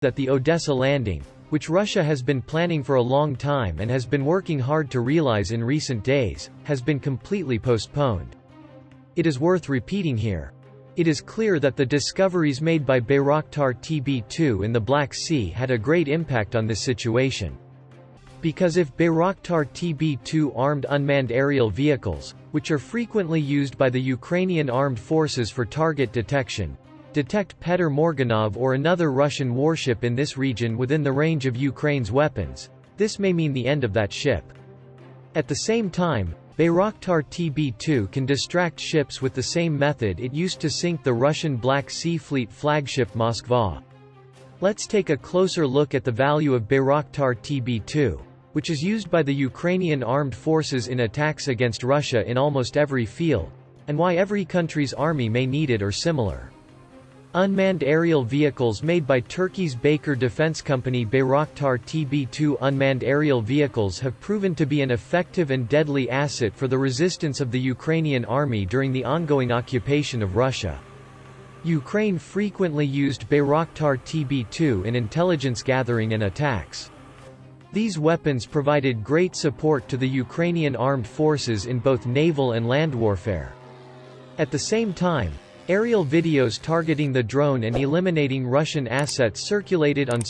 that the Odessa landing, which Russia has been planning for a long time and has been working hard to realize in recent days, has been completely postponed. It is worth repeating here. It is clear that the discoveries made by Bayraktar TB2 in the Black Sea had a great impact on this situation. Because if Bayraktar TB2 armed unmanned aerial vehicles, which are frequently used by the Ukrainian armed forces for target detection, detect Petr Morganov or another Russian warship in this region within the range of Ukraine's weapons, this may mean the end of that ship. At the same time, Bayraktar TB2 can distract ships with the same method it used to sink the Russian Black Sea Fleet flagship Moskva. Let's take a closer look at the value of Bayraktar TB2, which is used by the Ukrainian armed forces in attacks against Russia in almost every field, and why every country's army may need it or similar. Unmanned aerial vehicles made by Turkey's Baykar defense company Bayraktar TB2 unmanned aerial vehicles have proven to be an effective and deadly asset for the resistance of the Ukrainian army during the ongoing occupation of Russia. Ukraine frequently used Bayraktar TB2 in intelligence gathering and attacks. These weapons provided great support to the Ukrainian armed forces in both naval and land warfare. At the same time, aerial videos targeting the drone and eliminating Russian assets circulated on